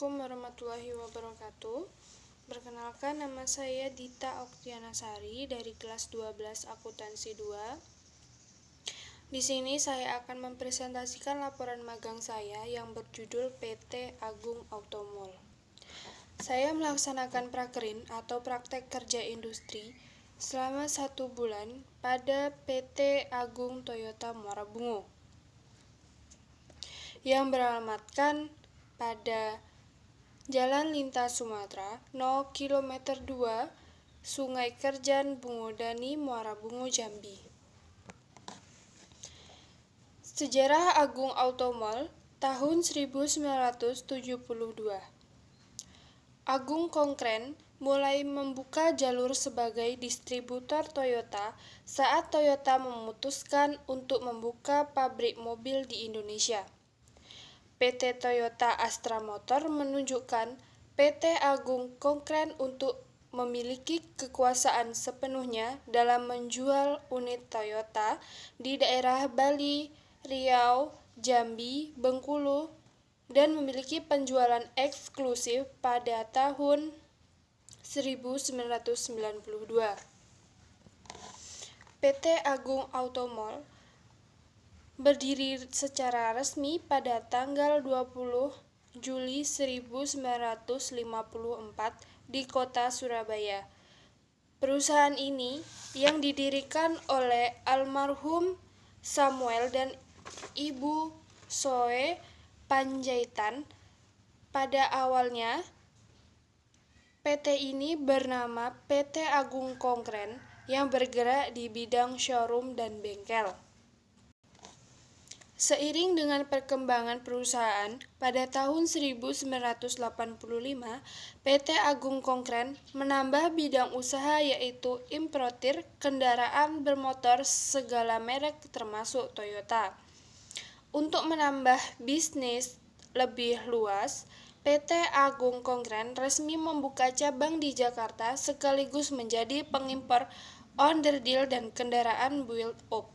Assalamualaikum warahmatullahi wabarakatuh. Perkenalkan, nama saya Dita Oktiana Sari dari kelas 12 Akuntansi 2. Di sini saya akan mempresentasikan laporan magang saya yang berjudul PT Agung Auto Mall. Saya melaksanakan prakerin atau praktek kerja industri selama 1 bulan pada PT Agung Toyota Muara Bungo yang beralamatkan pada Jalan Lintas Sumatera 0 km 2 Sungai Kerjan Bungodani Muara Bungo Jambi. Sejarah Agung Auto Mall tahun 1972. Agung Konkren mulai membuka jalur sebagai distributor Toyota saat Toyota memutuskan untuk membuka pabrik mobil di Indonesia. PT Toyota Astra Motor menunjukkan PT Agung Konkren untuk memiliki kekuasaan sepenuhnya dalam menjual unit Toyota di daerah Bali, Riau, Jambi, Bengkulu, dan memiliki penjualan eksklusif pada tahun 1992. PT Agung Auto Mall berdiri secara resmi pada tanggal 20 Juli 1954 di kota Surabaya. Perusahaan ini yang didirikan oleh almarhum Samuel dan Ibu Soe Panjaitan. Pada awalnya, PT ini bernama PT Agung Konkren yang bergerak di bidang showroom dan bengkel. Seiring dengan perkembangan perusahaan, pada tahun 1985, PT Agung Konkren menambah bidang usaha yaitu importir kendaraan bermotor segala merek termasuk Toyota. Untuk menambah bisnis lebih luas, PT Agung Konkren resmi membuka cabang di Jakarta sekaligus menjadi pengimpor onderdil dan kendaraan build-up.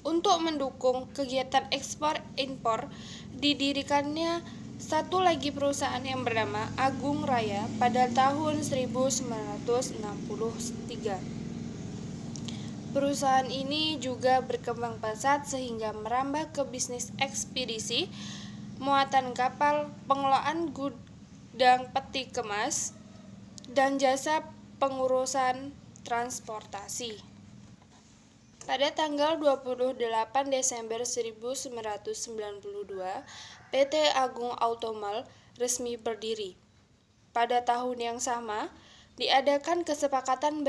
Untuk mendukung kegiatan ekspor-impor, didirikannya satu lagi perusahaan yang bernama Agung Raya pada tahun 1963. Perusahaan ini juga berkembang pesat sehingga merambah ke bisnis ekspedisi, muatan kapal, pengelolaan gudang peti kemas, dan jasa pengurusan transportasi. Pada tanggal 28 Desember 1992, PT Agung Auto Mall resmi berdiri. Pada tahun yang sama, diadakan kesepakatan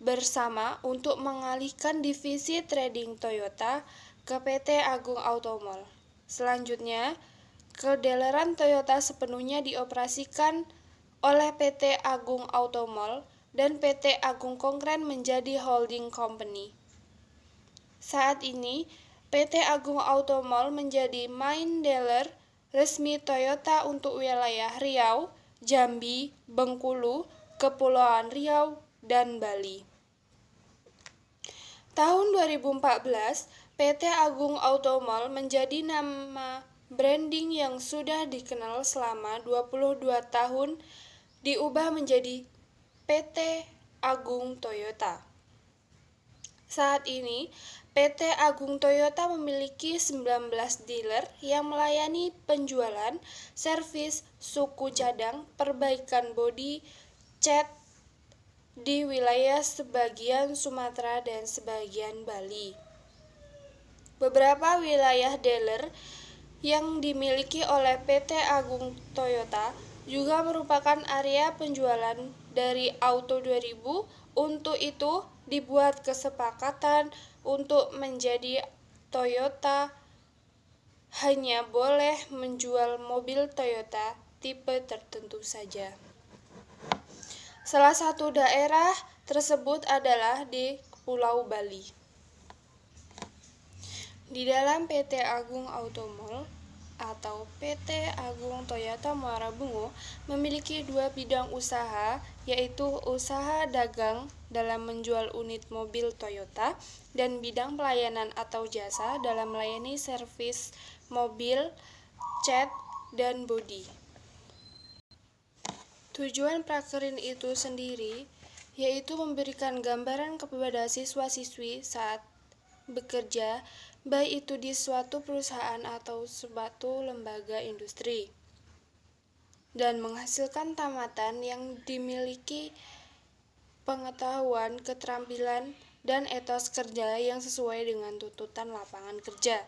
bersama untuk mengalihkan divisi trading Toyota ke PT Agung Auto Mall. Selanjutnya, kedeleran Toyota sepenuhnya dioperasikan oleh PT Agung Auto Mall dan PT Agung Konkren menjadi holding company. Saat ini, PT Agung Auto Mall menjadi main dealer resmi Toyota untuk wilayah Riau, Jambi, Bengkulu, Kepulauan Riau, dan Bali. Tahun 2014, PT Agung Auto Mall menjadi nama branding yang sudah dikenal selama 22 tahun diubah menjadi PT Agung Toyota. Saat ini, PT Agung Toyota memiliki 19 dealer yang melayani penjualan, servis, suku cadang, perbaikan bodi, cat di wilayah sebagian Sumatera dan sebagian Bali. Beberapa wilayah dealer yang dimiliki oleh PT Agung Toyota juga merupakan area penjualan dari Auto 2000. Untuk itu, dibuat kesepakatan untuk menjadi Toyota hanya boleh menjual mobil Toyota tipe tertentu saja. Salah satu daerah tersebut adalah di Pulau Bali. Di dalam PT Agung Auto Mall atau PT Agung Toyota Muara Bungo memiliki 2 bidang usaha, yaitu usaha dagang dalam menjual unit mobil Toyota dan bidang pelayanan atau jasa dalam melayani servis mobil cat, dan bodi. Tujuan prakerin itu sendiri yaitu memberikan gambaran kepada siswa-siswi saat bekerja, baik itu di suatu perusahaan atau suatu lembaga industri, dan menghasilkan tamatan yang dimiliki pengetahuan, keterampilan, dan etos kerja yang sesuai dengan tuntutan lapangan kerja.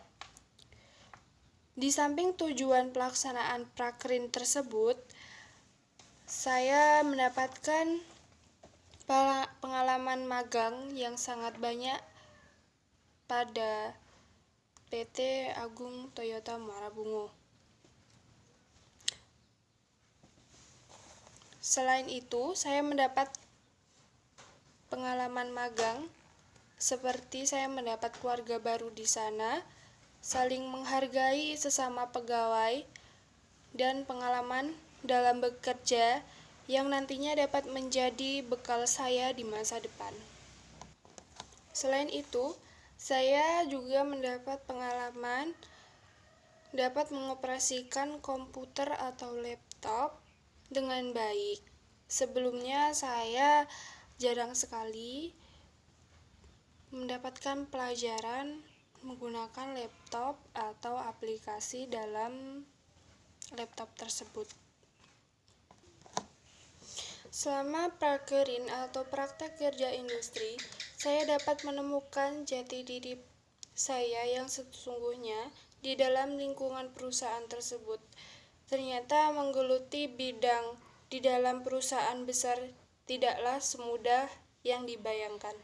Di samping tujuan pelaksanaan prakerin tersebut, saya mendapatkan pengalaman magang yang sangat banyak pada PT Agung Toyota Muara Bungo. Selain itu, saya mendapat pengalaman magang seperti saya mendapat keluarga baru di sana, saling menghargai sesama pegawai, dan pengalaman dalam bekerja yang nantinya dapat menjadi bekal saya di masa depan. Selain itu, saya juga mendapat pengalaman dapat mengoperasikan komputer atau laptop dengan baik. Sebelumnya saya jarang sekali mendapatkan pelajaran menggunakan laptop atau aplikasi dalam laptop tersebut. Selama prakerin atau praktek kerja industri, saya dapat menemukan jati diri saya yang sesungguhnya di dalam lingkungan perusahaan tersebut. Ternyata menggeluti bidang di dalam perusahaan besar tidaklah semudah yang dibayangkan.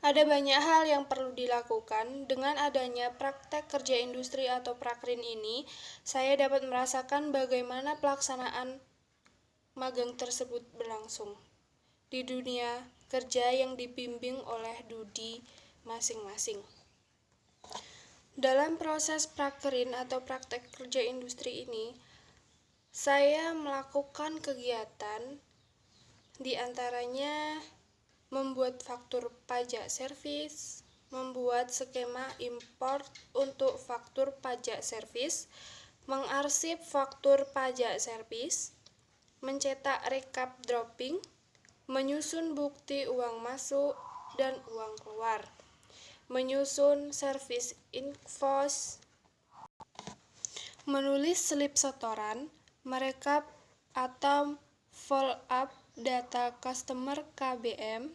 Ada banyak hal yang perlu dilakukan. Dengan adanya praktek kerja industri atau prakerin ini, saya dapat merasakan bagaimana pelaksanaan magang tersebut berlangsung di dunia kerja yang dibimbing oleh Dudi masing-masing. Dalam proses prakerin atau praktek kerja industri ini, saya melakukan kegiatan di antaranya membuat faktur pajak servis, membuat skema import untuk faktur pajak servis, mengarsip faktur pajak servis, mencetak rekap dropping, menyusun bukti uang masuk dan uang keluar, menyusun service invoice, menulis slip setoran, merekap atau follow up data customer KBM,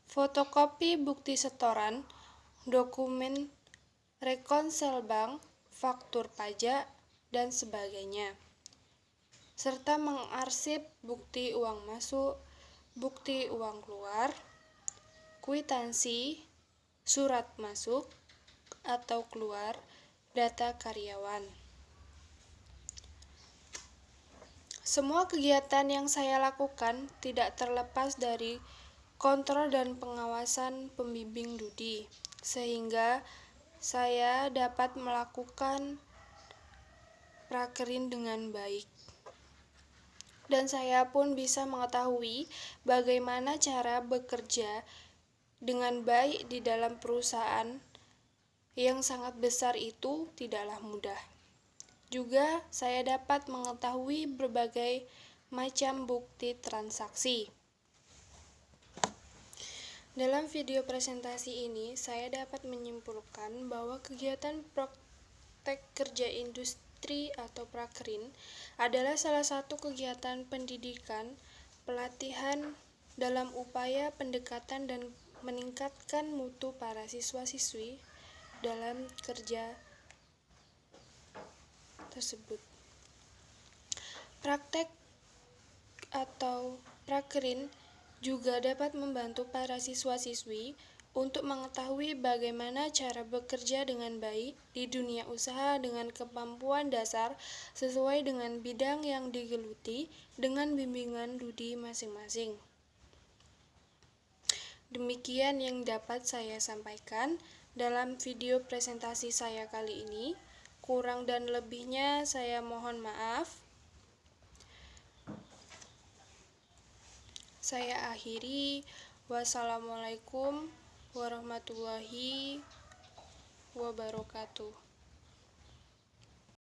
fotokopi bukti setoran, dokumen rekonsel bank, faktur pajak, dan sebagainya, serta mengarsip bukti uang masuk, bukti uang keluar, kwitansi, surat masuk atau keluar, data karyawan. Semua kegiatan yang saya lakukan tidak terlepas dari kontrol dan pengawasan pembimbing Dudi, sehingga saya dapat melakukan prakerin dengan baik. Dan saya pun bisa mengetahui bagaimana cara bekerja dengan baik di dalam perusahaan yang sangat besar itu tidaklah mudah. Juga saya dapat mengetahui berbagai macam bukti transaksi. Dalam video presentasi ini, saya dapat menyimpulkan bahwa kegiatan praktek kerja industri atau prakerin adalah salah satu kegiatan pendidikan, pelatihan dalam upaya pendekatan dan meningkatkan mutu para siswa-siswi dalam kerja tersebut. Praktek atau prakerin juga dapat membantu para siswa-siswi untuk mengetahui bagaimana cara bekerja dengan baik di dunia usaha dengan kemampuan dasar sesuai dengan bidang yang digeluti dengan bimbingan Dudi masing-masing. Demikian yang dapat saya sampaikan dalam video presentasi saya kali ini. Kurang dan lebihnya saya mohon maaf. Saya akhiri. Wassalamualaikum warahmatullahi wabarakatuh.